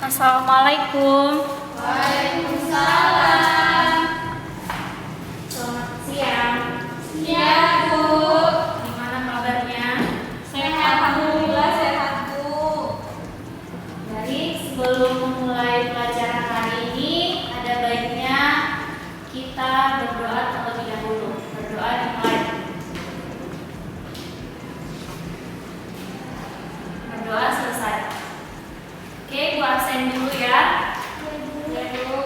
Assalamualaikum. Waalaikumsalam. Selamat siang. Siang, Bu. Gimana kabarnya? Sehat, alhamdulillah sehat, Bu. Baik, sebelum memulai pelajaran hari ini, ada baiknya kita berdoa terlebih dahulu. Berdoa dimulai. Berdoa selesai. Oke, Bu absen dulu ya. Ya, Bu.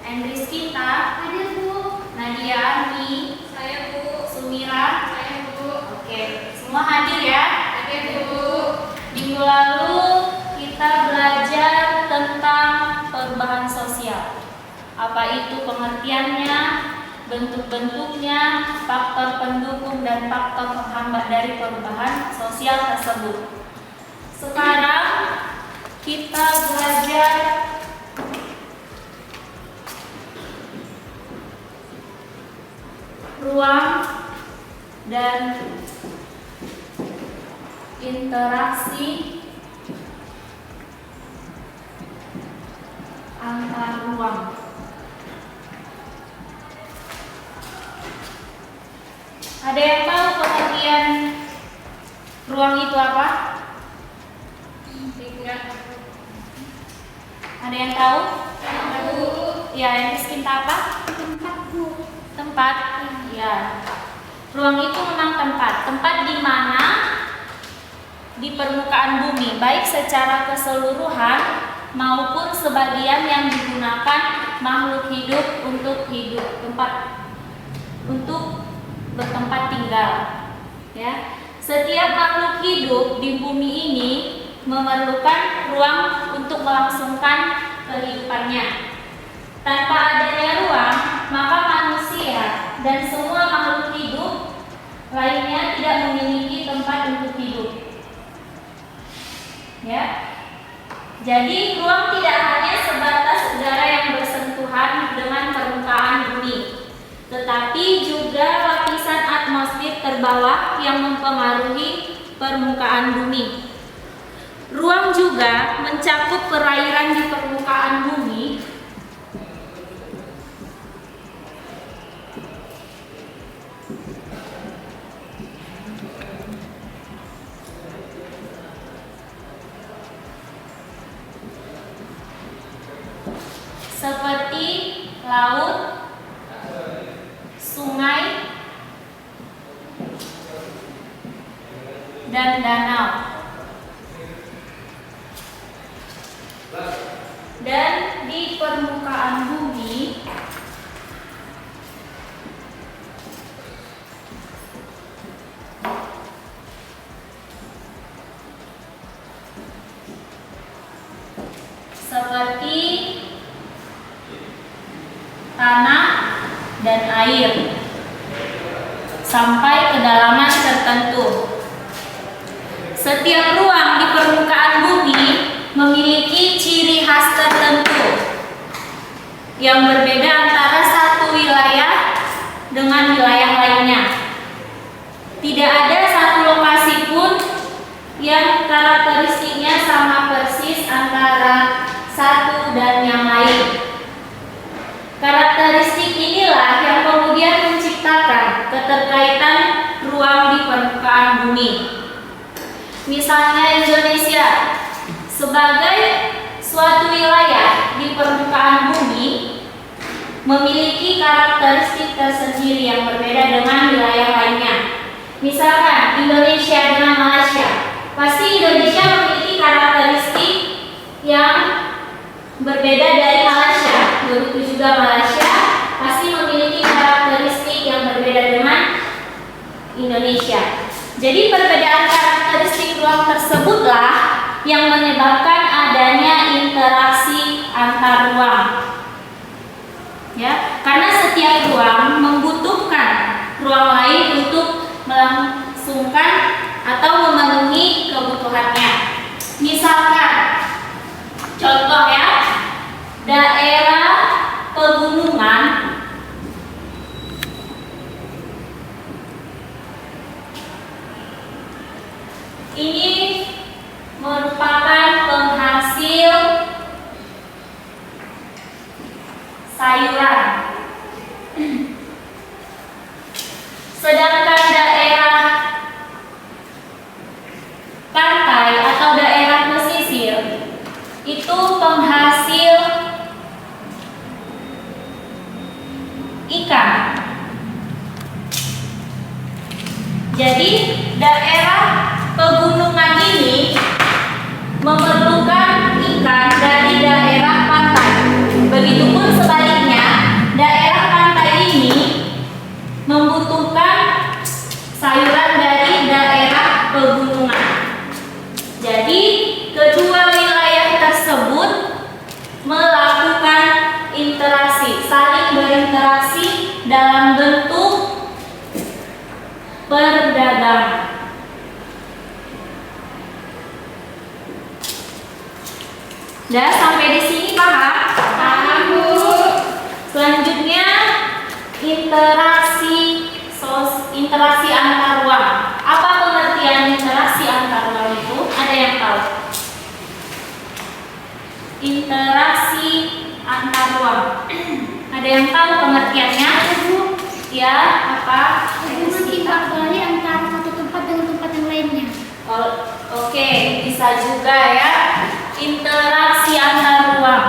Andris kita, Ada, Bu. Nadia Armi, Saya, Bu. Sumira. Saya, Bu. Oke, semua hadir ya. Ada, Bu. Minggu lalu kita belajar tentang perubahan sosial. Apa itu pengertiannya, bentuk-bentuknya, faktor pendukung dan faktor penghambat dari perubahan sosial tersebut. Sekarang kita belajar ruang dan interaksi antar ruang. Ada yang tahu pengertian ruang itu apa? Tidak. Ada yang tahu? Ada, Bu. Ya, yang diskinta apa? Tempat, Bu. Tempat. Ya. Ruang itu memang tempat. Tempat di mana di permukaan bumi, baik secara keseluruhan maupun sebagian yang digunakan makhluk hidup untuk hidup, tempat untuk bertempat tinggal. Ya. Setiap makhluk hidup di bumi ini memerlukan ruang untuk melangsungkan kehidupannya. Tanpa adanya ruang, maka manusia dan semua makhluk hidup lainnya tidak memiliki tempat untuk hidup. Ya. Jadi ruang tidak hanya sebatas udara yang bersentuhan dengan permukaan bumi, tetapi juga lapisan atmosfer terbawah yang mempengaruhi permukaan bumi. Ruang juga mencakup perairan di permukaan bumi seperti laut, sungai, dan danau. Dan di permukaan bumi seperti tanah dan air sampai kedalaman tertentu. Setiap ruang di permukaan bumi memiliki ciri khas tertentu yang berbeda antara satu wilayah dengan wilayah lainnya. Tidak ada satu lokasi pun yang karakteristiknya sama persis antara satu dan yang lain. Karakteristik inilah yang kemudian menciptakan keterkaitan ruang di permukaan bumi. Misalnya Indonesia sebagai suatu wilayah di permukaan bumi memiliki karakteristik tersendiri yang berbeda dengan wilayah lainnya. Misalkan Indonesia dengan Malaysia, pasti Indonesia memiliki karakteristik yang berbeda dari Malaysia. Begitu juga Malaysia pasti memiliki karakteristik yang berbeda dengan Indonesia. Jadi perbedaan karakteristik ruang tersebutlah yang menyebabkan adanya interaksi antar ruang. Ya, karena setiap ruang membutuhkan ruang lain untuk melangsungkan atau memenuhi kebutuhannya. Misalkan contoh ya, daerah pegunungan ini merupakan penghasil sayuran. Sedangkan daerah pantai atau daerah pesisir itu penghasil ikan. Jadi daerah pegunungan ini memerlukan ikan dari daerah pantai. Begitupun sebaliknya, daerah pantai ini membutuhkan sayuran dari daerah pegunungan. Jadi kedua wilayah tersebut melakukan interaksi, saling berinteraksi dalam bentuk perdagangan. Dah sampai di sini paham? Paham, Bu. Selanjutnya interaksi antar ruang. Apa pengertian interaksi antar ruang itu? Ada yang tahu? Interaksi antar ruang. Ada yang tahu pengertiannya? Ya, apa? Mengimbangkannya antara satu tempat dengan tempat yang lainnya. Oke, bisa juga ya. Interaksi antar ruang.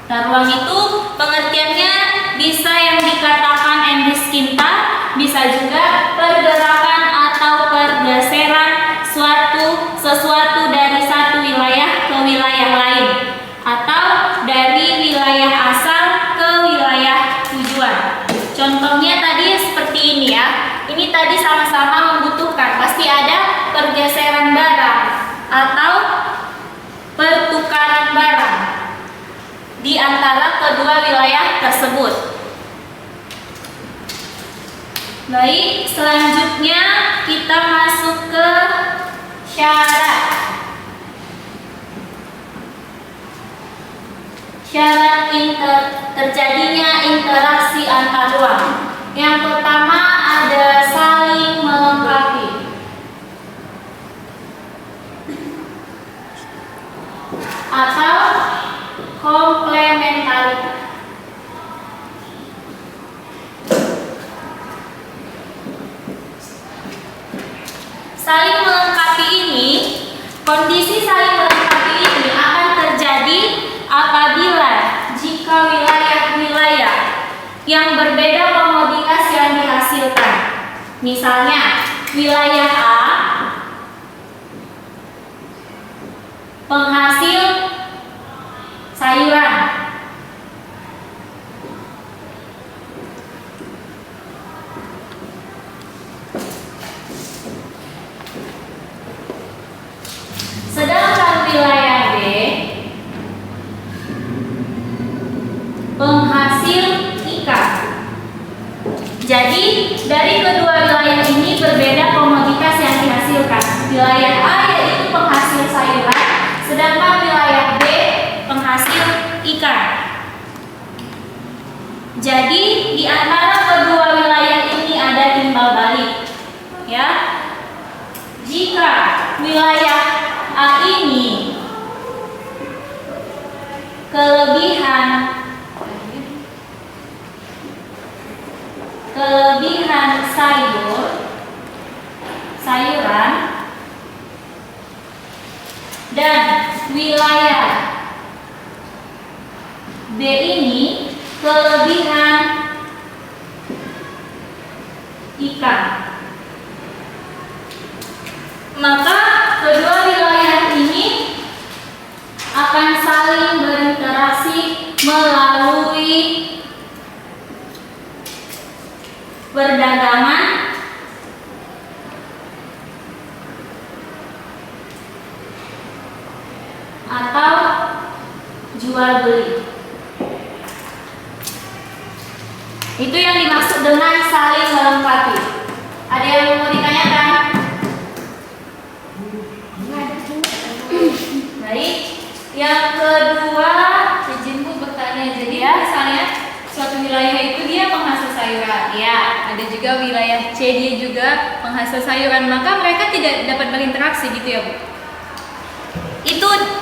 Nah, ruang itu pengertiannya bisa yang dikatakan endoskinta, bisa juga pergerakan atau pergeseran sesuatu dari satu wilayah ke wilayah lain, atau dari wilayah asal ke wilayah tujuan. Contohnya tadi seperti ini ya. Ini tadi sama-sama membutuhkan, pasti ada pergeseran barang atau pertukaran barang di antara kedua wilayah tersebut. Baik, selanjutnya kita masuk ke syarat. Syarat terjadinya interaksi antar ruang. Yang pertama ada saling melengkapi atau komplementaritas. Saling melengkapi ini, kondisi saling melengkapi ini akan terjadi apabila jika wilayah-wilayah yang berbeda komoditas yang dihasilkan. Misalnya, wilayah A penghasil sayuran, sedangkan wilayah B penghasil ikan. Jadi dari kedua wilayah ini berbeda komoditas yang dihasilkan. Wilayah A yaitu penghasil sayuran, sedangkan wilayah B penghasil ikan. Jadi di antara kedua wilayah ini ada timbal balik. Ya. Jika wilayah A ini kelebihan sayuran dan wilayah B ini kelebihan ikan, maka kedua wilayah ini akan saling berinteraksi melalui perdagangan atau jual beli. Itu yang dimaksud dengan saling melengkapi. Ada yang mau ditanyakan? Baik. Yang kedua, izin Bu bertanya. Jadi ya, misalnya suatu wilayah wilayah itu dia penghasil sayuran. Ya, Ada juga wilayah C dia juga penghasil sayuran, maka mereka tidak dapat berinteraksi gitu ya, Bu.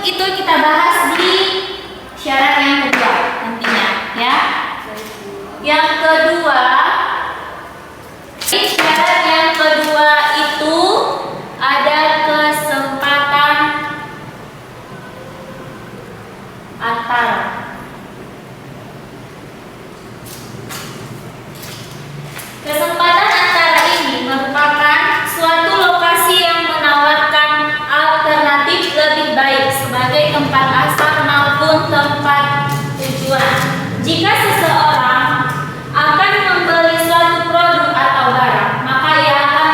itu kita bahas di syarat yang kedua nantinya ya. Yang kedua, syarat yang kedua itu ada kesempatan antara. Kesempatan antara ini merupakan suatu lokasi yang menawarkan alternatif lebih baik sebagai tempat asal maupun tempat tujuan. Jika seseorang akan membeli suatu produk atau barang, maka ia akan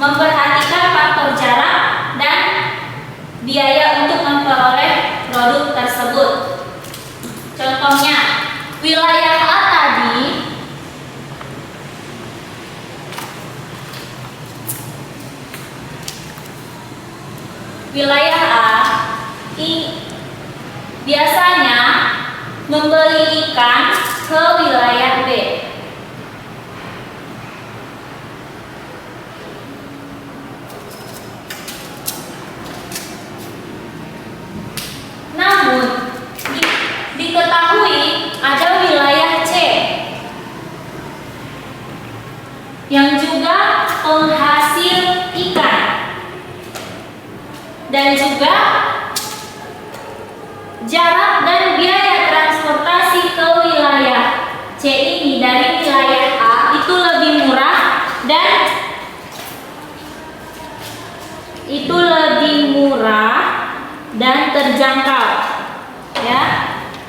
memperhatikan faktor jarak dan biaya untuk memperoleh produk tersebut. Contohnya, wilayah A tadi biasanya membeli ikan ke wilayah B. Namun diketahui ada wilayah C yang juga penghasil ikan dan juga jarak dan biaya transportasi ke wilayah C ini dari wilayah A itu lebih murah dan terjangkau ya.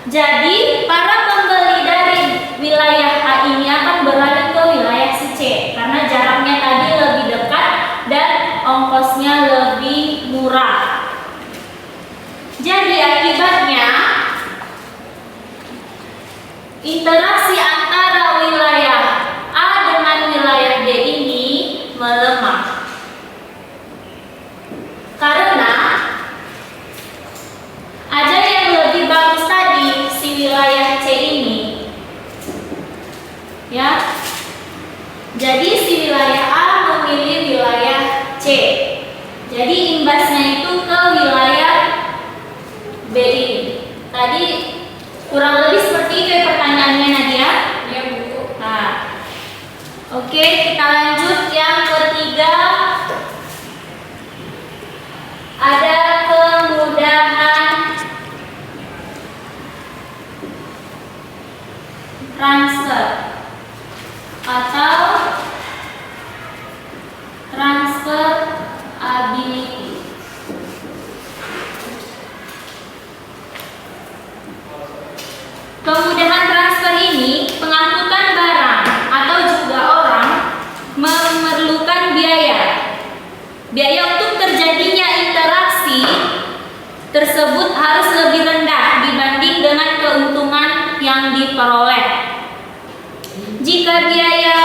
Jadi para pembeli dari wilayah A ini akan beralih ke wilayah si C karena jaraknya tadi lebih dekat dan ongkosnya lebih murah. Jadi akibatnya interaksi antara wilayah A dengan wilayah D ini melemah. Karena ada yang lebih bagus tadi si wilayah C ini. Ya. Jadi si wilayah A memilih wilayah C. Jadi imbasnya itu ke wilayah B ini. Tadi kurang lebih seperti itu ya pertanyaannya Nadia. Ya, Bu. Nah, oke, kita lanjut yang ketiga. Ada kemudahan transfer atau transfer ability. Kemudahan transfer ini pengangkutan barang atau juga orang memerlukan biaya. Biaya untuk terjadinya interaksi tersebut harus lebih rendah dibanding dengan keuntungan yang diperoleh. Jika biaya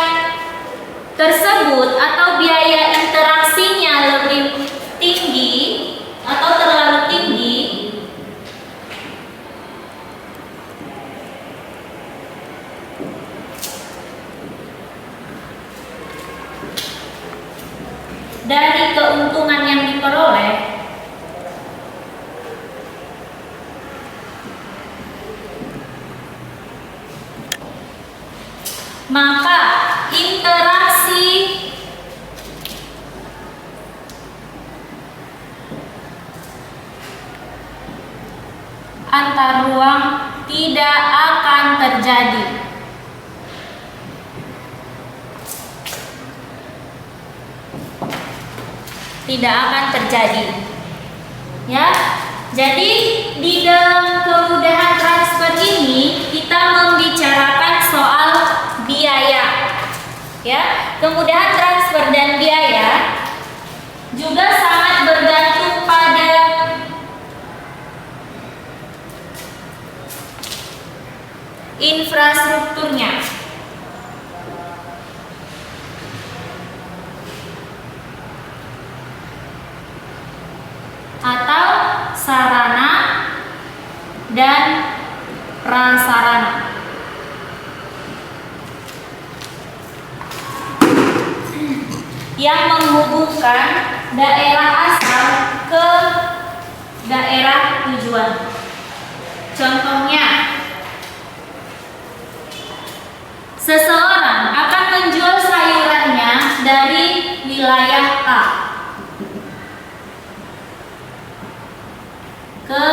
tersebut atau biaya interaksinya lebih tinggi atau terlalu tinggi, dari keuntungan yang diperoleh, maka interaksi antar ruang tidak akan terjadi. Tidak akan terjadi. Ya. Jadi di dalam kemudahan transfer ini kita membicarakan soal biaya. Ya, kemudahan transfer dan biaya juga sangat bergantung pada infrastrukturnya. Atau sarana dan prasarana. yang menghubungkan daerah asal ke daerah tujuan. Contohnya, seseorang akan menjual sayurannya dari wilayah A ke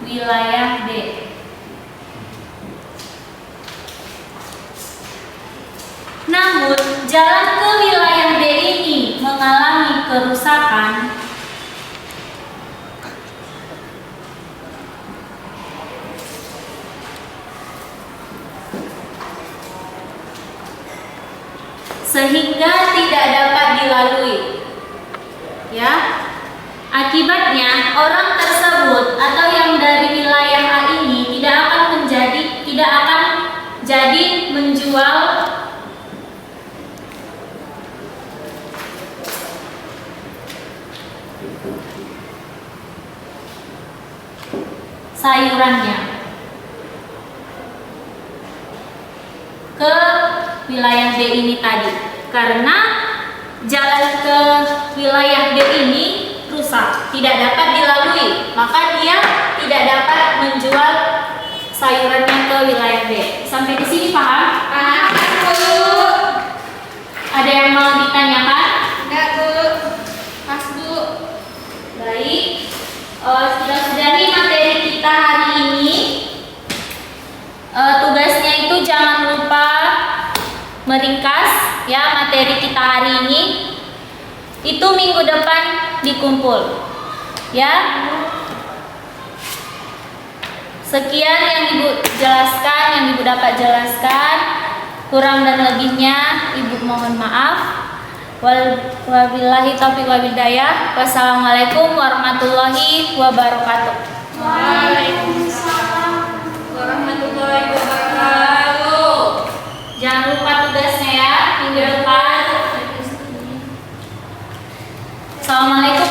wilayah B. Namun, jalan ke wilayah D ini mengalami kerusakan sehingga tidak dapat dilalui. Ya. Akibatnya, orang tersebut atau yang dari wilayah A ini tidak akan jadi menjual sayurannya ke wilayah D ini tadi, karena jalan ke wilayah D ini rusak, tidak dapat dilalui, maka dia tidak dapat menjual sayurannya ke wilayah D. Sampai di sini paham? Paham, Bu. Ada yang mau ditanyakan? Enggak, Bu. Pas, Bu. Baik, sudah sudahi materi kita hari ini. Tugasnya itu jangan lupa meringkas ya materi kita hari ini. Itu minggu depan dikumpul. Ya. Sekian yang Ibu jelaskan, yang Ibu dapat jelaskan. Kurang dan lebihnya Ibu mohon maaf. Wabillahi taufiq wal hidayah. Wassalamualaikum warahmatullahi wabarakatuh. Waalaikumsalam warahmatullahi wabarakatuh. Jangan lupa tugasnya ya minggu depan. Assalamualaikum